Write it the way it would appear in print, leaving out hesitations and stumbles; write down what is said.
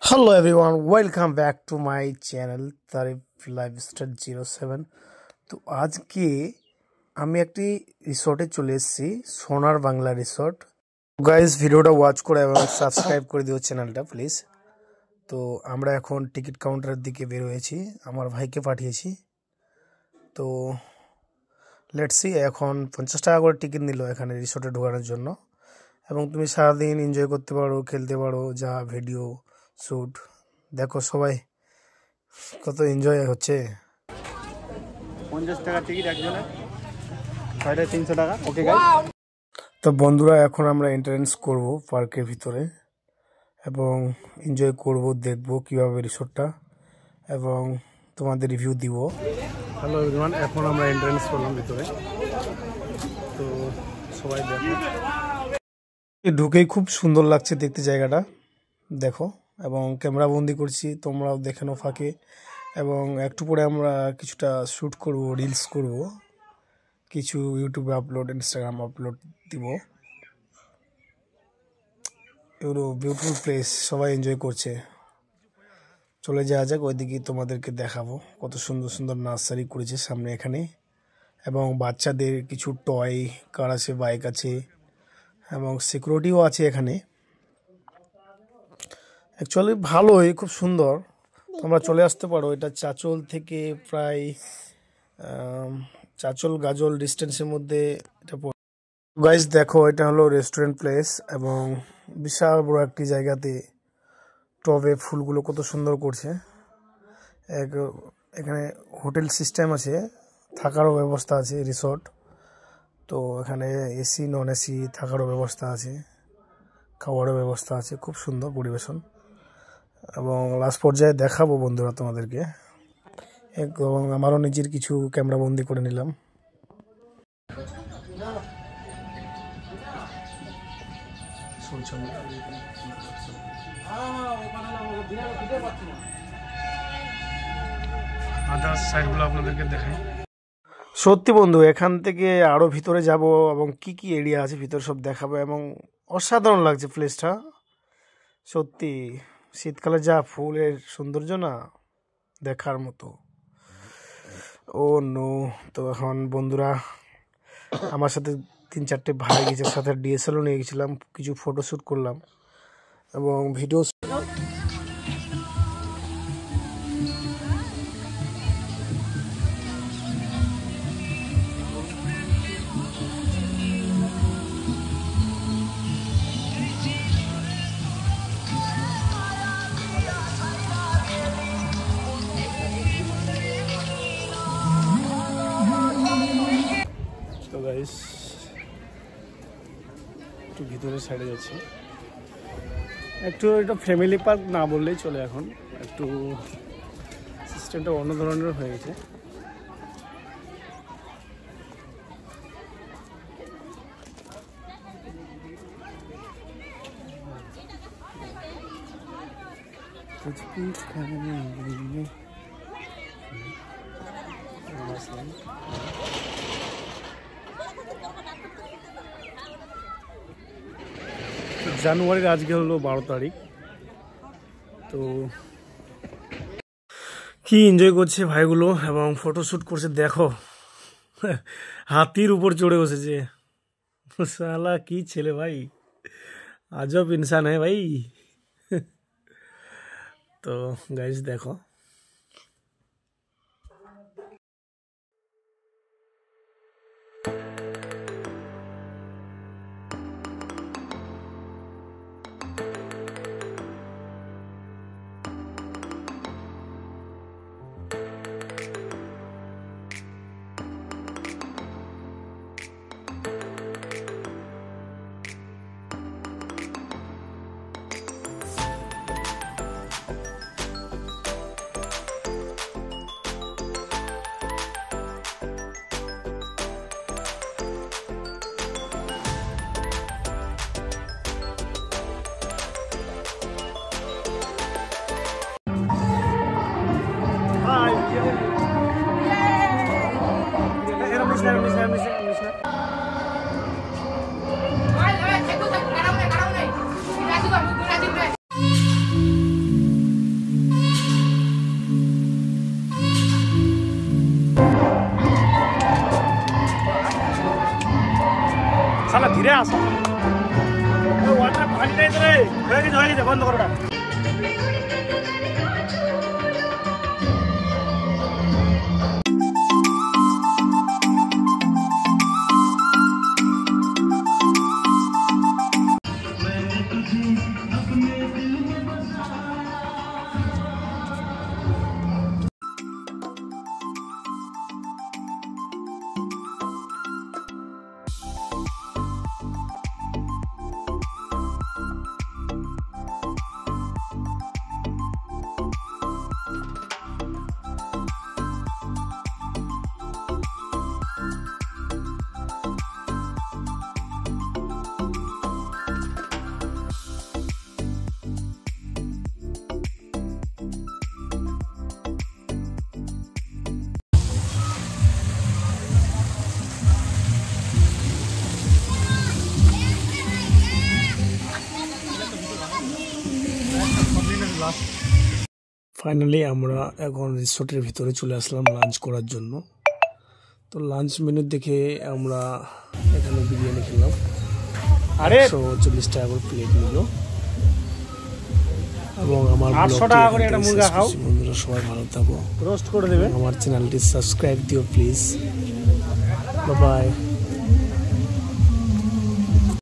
Hello everyone, welcome back to my channel Tarif Lifestyle 07। তো আজকে আমি একটি রিসর্টে চলে এসেছি, সোনার বাংলা রিসর্ট। গাইস, ভিডিওটা ওয়াচ করে এবং সাবস্ক্রাইব করে দিও চ্যানেলটা প্লিজ। তো আমরা এখন টিকিট কাউন্টারের দিকে বের হয়েছি, আমার ভাইকে পাঠিয়েছি। তো লেটস সি, এখন 50 টাকা করে টিকিট নিল এখানে রিসর্টে ঢোকানোর জন্য, এবং তুমি সারাদিন এনজয় করতে পারো, খেলতে পারো, যা ভিডিও শ্যুট। দেখো সবাই কত এনজয় হচ্ছে। 50 টাকা টিকিট একজনের, 350 টাকা। ওকে গাইস, তো বন্ধুরা, এখন আমরা এন্ট্রান্স করব পার্কের ভিতরে এবং এনজয় করব, দেখব কিভাবে রিসোর্টটা, এবং তোমাদের রিভিউ দিব। হ্যালো এভরিওয়ান, এখন আমরা এন্ট্রান্স করলাম ভিতরে। তো সবাই দেখো, ঢুকেই খুব সুন্দর লাগছে দেখতে জায়গাটা, দেখো। এবং ক্যামেরা বন্দি করছি, তোমরাও দেখে নাও ফাঁকে। এবং একটু পরে আমরা কিছুটা শ্যুট করব, রিলস করব, কিছু ইউটিউবে আপলোড, ইনস্টাগ্রাম আপলোড দিব। এগুলো বিউটিফুল প্লেস, সবাই এনজয় করছে। চলে যাওয়া যাক ওইদিকে, তোমাদেরকে দেখাবো কত সুন্দর সুন্দর নার্সারি করেছে সামনে এখানে, এবং বাচ্চাদের কিছু টয় কার আছে, বাইক আছে, এবং সিকিউরিটিও আছে এখানে। অ্যাকচুয়ালি ভালোই, খুব সুন্দর। তোমরা চলে আসতে পারো। এটা চাচল থেকে প্রায় চাচল গাজল ডিস্টেন্সের মধ্যে এটা। গাইস দেখো, এটা হলো রেস্টুরেন্ট প্লেস, এবং বিশাল বড় একটি জায়গাতে টবে ফুলগুলো কত সুন্দর করছে। এখানে হোটেল সিস্টেম আছে, থাকারও ব্যবস্থা আছে, রিসর্ট। তো এখানে এসি নন এসি থাকারও ব্যবস্থা আছে, খাওয়ারও ব্যবস্থা আছে, খুব সুন্দর পরিবেশন। এবং লাস্ট পর্যায়ে দেখাবো বন্ধুরা তোমাদেরকে, এবং আমারও নিজের কিছু ক্যামেরা বন্দি করে নিলাম। সত্যি বন্ধু, এখান থেকে আরো ভিতরে যাব এবং কি কি এরিয়া আছে ভিতরে সব দেখাবো, এবং অসাধারণ লাগছে প্লেসটা সত্যি। শীতকালে যা ফুলের সৌন্দর্য না, দেখার মতো। ও নো, তো এখন বন্ধুরা আমার সাথে 3-4টে ভাই গেছে, সাথে ডিএসএলও নিয়ে গেছিলাম, কিছু ফটোশ্যুট করলাম এবং ভিডিও। তো গাইস, একটু ভিতরের সাইডে যাচ্ছি। একটু এটা ফ্যামিলি পার্ক না বললেই চলে, এখন একটু সিস্টেমটা অন্য ধরনের হয়ে গেছে। জানুয়ারির আজকে হলো 12 তারিখ। তো কি এনজয় করছে ভাইগুলো, এবং ফটোশ্যুট করছে দেখো। হাতির উপর চড়ে বসেছে, সালা কি ছেলে ভাই, আজব ইনসান হ্যাঁ ভাই। তো গাইস দেখো, ধীরে আসো ওয়াটার পানি নাই তো রে হয়ে গেছে বন্ধ করোটা ফাইনালি আমরা এখন রিসোর্টের ভিতরে চলে আসলাম লাঞ্চ করার জন্য। তো লাঞ্চ মেনু দেখে আমরা এখানে বিরিয়ানি খেলাম, 140 টাকা করে প্লেট নিল এবং আমার 800 টাকা করে একটা মুরগা খাও। বন্ধুরা সবাই ভালো থাকো, রোস্ট করে দেবে। আমার চ্যানেলটি সাবস্ক্রাইব দিও প্লিজ। Bye bye.